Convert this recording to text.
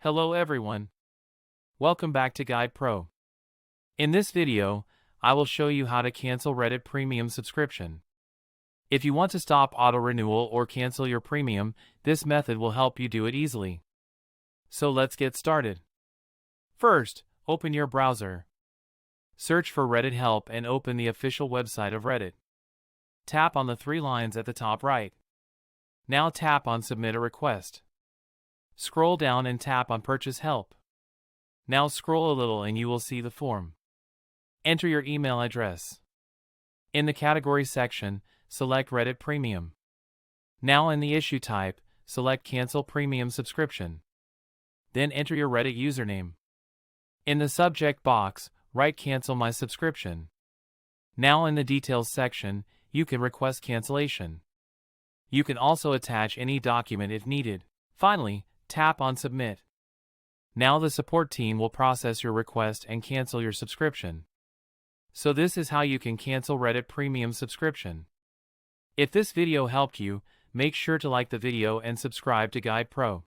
Hello everyone. Welcome back to Guide Pro. In this video, I will show you how to cancel Reddit Premium subscription. If you want to stop auto-renewal or cancel your premium, this method will help you do it easily. So let's get started. First, open your browser. Search for Reddit Help and open the official website of Reddit. Tap on the three lines at the top right. Now tap on Submit a Request. Scroll down and tap on Purchase Help. Now scroll a little and you will see the form. Enter your email address. In the Category section, select Reddit Premium. Now in the issue type, select Cancel Premium Subscription. Then enter your Reddit username. In the subject box, write Cancel My Subscription. Now in the Details section, you can request cancellation. You can also attach any document if needed. Finally, tap on Submit. Now the support team will process your request and cancel your subscription. So this is how you can cancel Reddit Premium subscription. If this video helped you, make sure to like the video and subscribe to Guide Pro.